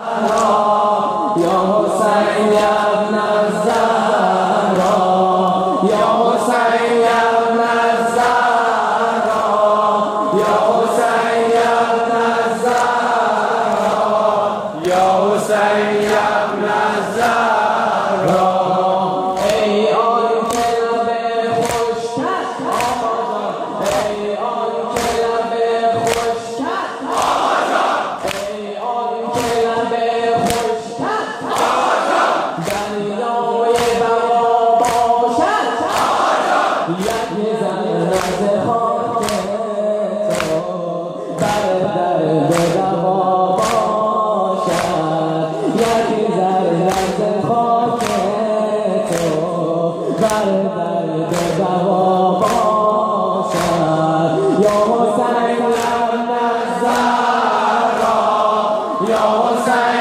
یا حسین ابن الزهرا، یا حسین ابن الزهرا، یا حسین ابن الزهرا، یا حسین ابن الزهرا. ای آن که لب خشکت آقا، ای آن که لب خشکت آقا، ای آن که لب خشکت آقا دریای بقا باشد آقا، یک ذره از خاک تو بر درد دوا باشد، یک ذره از خاک تو بر درد دوا باشد. یا حسین ابن الزهرا، یا حسین